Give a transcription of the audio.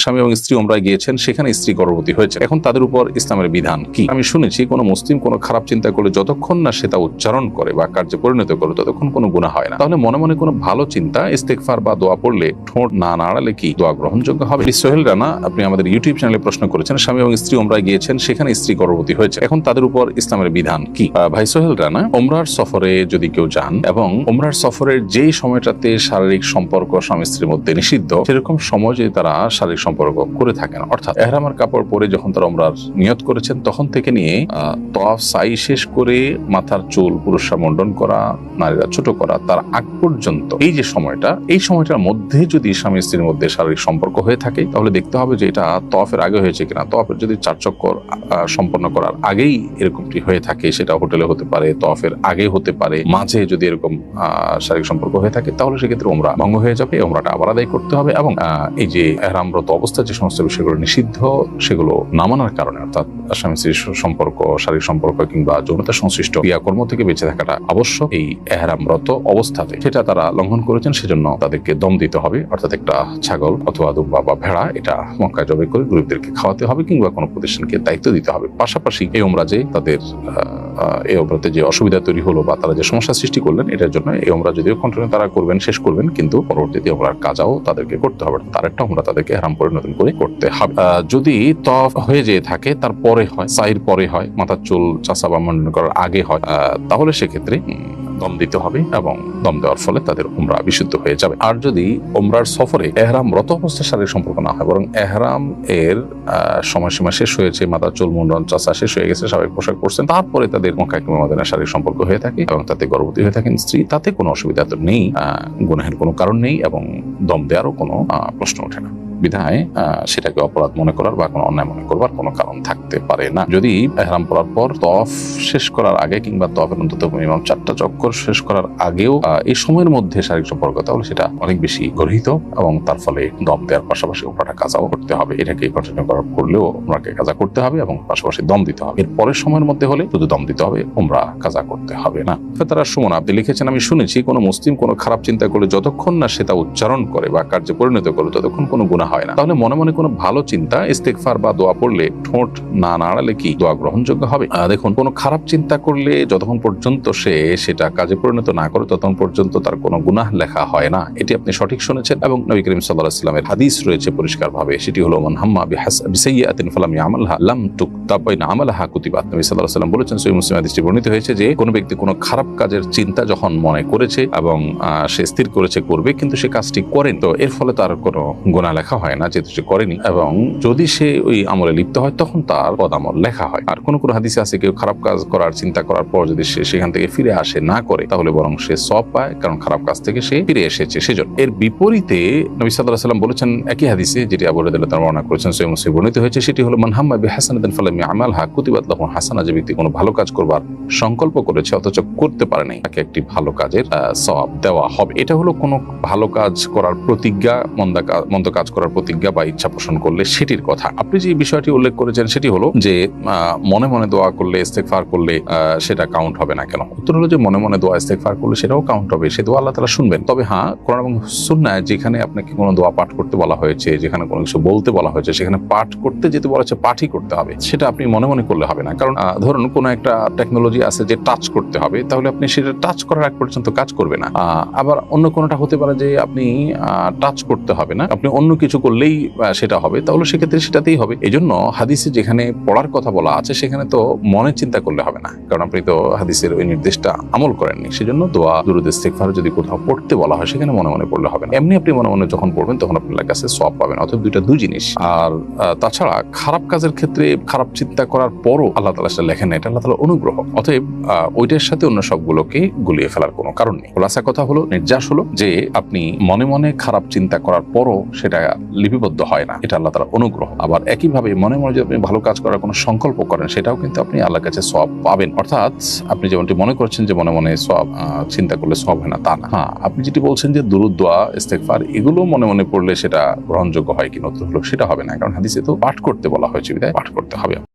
স্বামী এবং স্ত্রী ওমরায় গিয়েছেন, সেখানে স্ত্রী গর্ভবতী হয়েছে, এখন তাদের উপর ইসলামের বিধান কি? আমি শুনেছি কোন মুসলিম কোনো খারাপ চিন্তা করলে যতক্ষণ না সেটা উচ্চারণ করে বা কার্যে পরিণত করে ততক্ষণ কোনো গুনাহ হয় না। তাহলে মনে মনে কোনো ভালো চিন্তা ইস্তেগফার বা দোয়া পড়লে ঠোঁট না নাড়ালে কি দোয়া গ্রহণযোগ্য হবে? সোহেল রানা, আপনি আমাদের ইউটিউব চ্যানেলে প্রশ্ন করেছেন, স্বামী এবং স্ত্রী ওমরায় গিয়েছেন, সেখানে স্ত্রী গর্ভবতী হয়েছে, এখন তাদের উপর ইসলামের বিধান কি? ভাই সোহেল রানা, ওমরার সফরে যদি কেউ যান এবং ওমরার সফরের যেই সময়টাতে শারীরিক সম্পর্ক স্বামী স্ত্রীর মধ্যে নিষিদ্ধ, সেরকম সময় যদি তারা শারীরিক সম্পর্ক করে থাকেন, অর্থাৎ এহরামের কাপড় পরে যখন তারা ওমরার নিয়ত করেছেন তখন থেকে নিয়ে তওয়াফ সাই শেষ করে মাথার চুল পুরুষরা মুন্ডন করা, নারীরা ছোট করা, তার আগ পর্যন্ত এই যে সময়টা, এই সময়টার মধ্যে যদি স্বামী স্ত্রীর মধ্যে শারীরিক সম্পর্ক হয়ে থাকে তাহলে দেখতে হবে যে এটা তওয়াফের আগে হয়েছে কিনা। তওয়াফের যদি 4 চক্কর সম্পন্ন করার আগেই এরকমটি হয়ে থাকে, সেটা হোটেলে হতে পারে, তওয়াফের আগে হতে পারে, মাঝে যদি এরকম শারীরিক সম্পর্ক হয়ে থাকে তাহলে সেক্ষেত্রে ওমরা ভঙ্গ হয়ে যাবে, ওমরাটা আবার আদায় করতে হবে। এবং এই যে ইহরামরত অবস্থায় যে সমস্ত বিষয়গুলো নিষিদ্ধ সেগুলো না মানার কারণে, অর্থাৎ স্বামী স্ত্রীর সম্পর্ক, শারীরিক সম্পর্ক কিংবা যৌনতা সংশ্লিষ্ট ক্রিয়াকর্ম থেকে বেঁচে থাকাটা আবশ্যক এই ইহরামরত অবস্থাতে, সেটা তারা লঙ্ঘন করেছেন, সেজন্য তাদেরকে দম দিতে হবে, অর্থাৎ একটা ছাগল অথবা দুম্বা বা ভেড়া এটা মক্কায় জবাই করে গরিবদেরকে খাওয়াতে হবে কিংবা কোনো প্রতিষ্ঠানকে দায়িত্ব দিতে হবে। পাশাপাশি এই ওমরা যে তাদের এই ওমরাতে যে অসুবিধা তৈরি হলো বা তারা যে সমস্যা সৃষ্টি করলেন, এটার জন্য এই ওমরা যদিও কন্টিনিউ তারা করবেন, শেষ করবেন, কিন্তু পরবর্তীতে ওমরার কাজাও তাদেরকে করতে হবে, তার একটা ওমরা তাদেরকে ইহরাম পরে নতুন করে করতে হবে। যদি তওয়াফ হয়ে যেয়ে থাকে তারপরে হয়, সাইর পরে হয়, মাথার চুল চাষা বা মুন্ডন করার আগে হয়, তাহলে সেক্ষেত্রে দম দিতে হবে এবং দম দেওয়ার ফলে তাদের উমরা বিশুদ্ধ হয়ে যাবে। আর যদি উমরার সফরে এহরামরত অবস্থায় শারীরিক সম্পর্ক না হয়, বরং এহরাম এর সময়সীমা শেষ হয়েছে, মাথার চুল মুন্ডন চাষা শেষ হয়ে গেছে, স্বাভাবিক পোশাক পরছেন, তারপরে তাদের মক্কা কিংবা মদিনায় শারীরিক সম্পর্ক হয়ে থাকে এবং তাতে গর্ভবতী হয়ে থাকেন স্ত্রী, তাতে কোনো অসুবিধা তো নেই, গুনাহের কোনো কারণ নেই এবং দম দেওয়ারও কোনো প্রশ্ন ওঠে না। বিধায় সেটাকে অপরাধ মনে করার বা কোনো অন্যায় মনে করবার কোনো কারণ থাকতে পারে না। যদি ইহরাম পরার পর তওয়াফ শেষ করার আগে কিংবা তওয়াফের অন্তত মিনিমাম 4টা চক্কর শেষ করার আগেও এই সময়ের মধ্যে শারীরিক সম্পর্ক, তাহলে সেটা অনেক বেশি গর্হিত এবং তার ফলে দম দেওয়ার পাশাপাশি ওমরাটা কাজাও করতে হবে। এটাকে কন্টিনিউ করার করলেও ওমরাকে কাজা করতে হবে এবং পাশাপাশি দম দিতে হবে। এর পরের সময়ের মধ্যে হলে শুধু দম দিতে হবে, ওমরা কাজা করতে হবে না। তারা সুমন, আপনি লিখেছেন, আমি শুনেছি কোনো মুসলিম কোনো খারাপ চিন্তা করলে যতক্ষণ না সেটা উচ্চারণ করে বা কার্যে পরিণত করে ততক্ষণ কোনো গুনাহ হয় না। তাহলে মনে মনে কোনো ভালো চিন্তা ইস্তেগফার বা দোয়া পড়লে ঠোঁট না নাড়ালে কি দোয়া গ্রহণযোগ্য হবে? দেখুন, কোনো খারাপ চিন্তা করলে যতক্ষণ পর্যন্ত সে সেটা কাজে পরিণত না করে ততক্ষণ পর্যন্ত তার কোনো গুনাহ লেখা হয় না। এটি আপনি সঠিক শুনেছেন এবং নবী করিম সাল্লাল্লাহু আলাইহি ওয়াসাল্লামের হাদিস রয়েছে পরিষ্কারভাবে, সেটি হলো মান হাম্মা বিসাইয়্যাতিন ফালাম ইয়ামালহা লাম তুকতাব বাইনা আমালাহা কুতিবাত। নবী সাল্লাল্লাহু আলাইহি ওয়াসাল্লাম বলেছেন, সহিহ মুসলিম হাদিসটি বর্ণিত হয়েছে যে কোনো ব্যক্তি কোনো খারাপ কাজের চিন্তা যখন মনে করেছে এবং সে স্থির করেছে করবে, কিন্তু সে কাজটি করেন, তো এর ফলে তার কোনো গুনাহ লেখা হয় না যেহেতু সে করেনি, এবং যদি সে ওই আমলে লিপ্ত হয় তখন তার বদামল লেখা হয়। আর কোনো হাদিসে আছে কেউ খারাপ কাজ করার চিন্তা করার পর যদি সে সেখান থেকে ফিরে আসে না করে, তাহলে বরং সে সওয়াব পায়, কারণ খারাপ কাজ থেকে সে ফিরে এসেছে সেজন্য। এর বিপরীতে নবী সাল্লাল্লাহু আলাইহি ওয়াসাল্লাম বলেছেন একই হাদিসে, যেটি আবু হুরায়রা রাদিয়াল্লাহু আনহু বর্ণনা করেছেন, সহিহ মুসলিম বর্ণিত হয়েছে, সেটি হলো মান হাম্মা বিহাসানাতিন ফালাম ইয়ামালহা কুতিবাত লাহু হাসানা। যে ব্যক্তি কোনো ভালো কাজ করবার সংকল্প করেছে অথচ করতে পারে নাই, তাকে একটি ভালো কাজের সওয়াব দেওয়া হবে। এটা হলো কোনো ভালো কাজ করার প্রতিজ্ঞা, মন্দ কাজ করার প্রতিজ্ঞা বা ইচ্ছা পোষণ করলে সেটির কথা। আপনি যে বিষয়টি উল্লেখ করেছেন সেটি হলো যে মনে মনে দোয়া করলে, ইস্তেগফার করলে সেটা কাউন্ট হবে না কেন? উত্তর হলো যে মনে মনে দোয়া ইস্তেগফার করলে সেটাও কাউন্ট হবে, সে দোয়া আল্লাহ তাআলা শুনবেন। তবে হ্যাঁ, কোরআন এবং সুন্নাহ যেখানে আপনাকে কোনো দোয়া পাঠ করতে বলা হয়েছে, যেখানে কোনো কিছু বলতে বলা হয়েছে, সেখানে পাঠ করতে যেতে বলা হয়েছে পাঠই করতে হবে, সেটা আপনি মনে মনে করলে হবে না। কারণ ধরুন কোনো একটা টেকনোলজি আছে যে টাচ করতে হবে, তাহলে আপনি সেটা টাচ করার আগ পর্যন্ত কাজ করবে না। আবার অন্য কোনোটা হতে পারে যে আপনি টাচ করতে হবে না, আপনি অন্য কিছু করলেই সেটা হবে, তাহলে সেক্ষেত্রে সেটাতেই হবে। এই জন্য হাদিসে যেখানে পড়ার কথা বলা আছে সেখানে তো মনে চিন্তা করলে হবে না, কারণ আপনি তো হাদিসের ওই নির্দেশটা আমল করেননি। সেজন্য দোয়া, দুরূদ, ইস্তেগফার যদি কোথাও পড়তে বলা হয় সেখানে মনে মনে পড়লে হবে না। এমনি আপনি মনে মনে যখন পড়বেন তখন আপনার কাছে সওয়াব পাবেন। অতএব দুই জিনিস। আর তাছাড়া খারাপ কাজের ক্ষেত্রে খারাপ চিন্তা করার পরও আল্লাহ তাআলা সেটা লেখেন না, এটা আল্লাহ তাআলার অনুগ্রহ। অতএব ওইটার সাথে অন্য সবগুলোকে গুলিয়ে ফেলার কোনো কারণ নেই। খোলাসা কথা হলো, নির্যাস হলো যে আপনি মনে মনে খারাপ চিন্তা করার পরও সেটা লিপিবদ্ধ হয় না, এটা আল্লাহ তাআলার অনুগ্রহ। আবার একইভাবে মনে মনে যদি আপনি ভালো কাজ করার কোনো সংকল্প করেন, সেটাও কিন্তু আপনি আল্লাহর কাছে সওয়াব পাবেন। অর্থাৎ আপনি যেমনটি মনে করছেন যে মনে মনে সওয়াব চিন্তা করলে সওয়াব হয় না, তা না। হ্যাঁ, আপনি যেটি বলছেন যে দুরূদ, দোয়া, ইস্তেগফার এগুলো মনে মনে পড়লে সেটা গ্রহণযোগ্য হয় কি, নতুন হলো সেটা হবে না, কারণ হাদিসে তো পাঠ করতে বলা হয়েছে, বিধায় পাঠ করতে হবে।